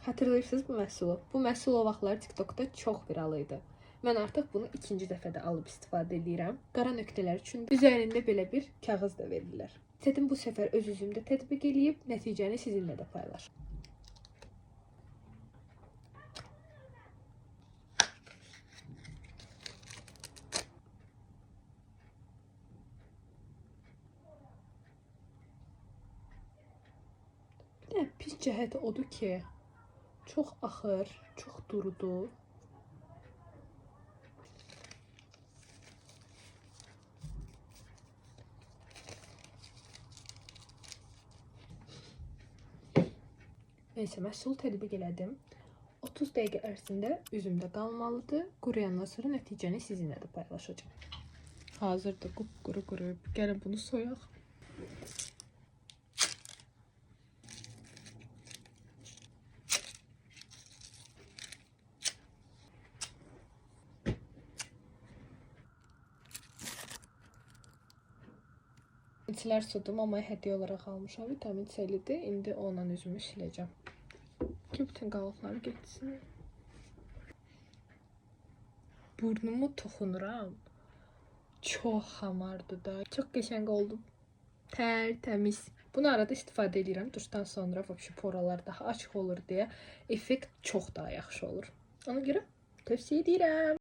Hatırlayırsınız bu məhsulu? Bu məhsul o vaxtlar TikTokda çox viral idi. Mən artıq bunu ikinci dəfədə alıb istifadə edirəm. Qara nöqtələr üçün üzərində belə bir kağız da verirlər. İstədim bu səfər öz üzümdə tətbiq eləyib nəticəni sizinlə də paylaşım. Bir də pis cəhəti odur ki, çox axır, çox durudur. Neyse, məhsulu tətbiq elədim. 30 dəqiqə ərzində üzümdə qalmalıdır. Quruyandan sonra nəticəni sizinlə də paylaşacağım. Hazırdır, qupquru quruyub. Gəlin bunu soyaq. İçlər sudum, amma hədiyyə olaraq almışam. Vitamin C-lidir. İndi onunla üzümü siləcəm. Ki, bütün qalıqları getsin. Burnumu toxunuram. Çox hamardır da. Çox qəşəng oldum. Tərtəmiz. Bunu arada istifadə edirəm. Duşdan sonra poralar daha açıq olur deyə effekt çox daha yaxşı olur. Ona görə tövsiyə edirəm.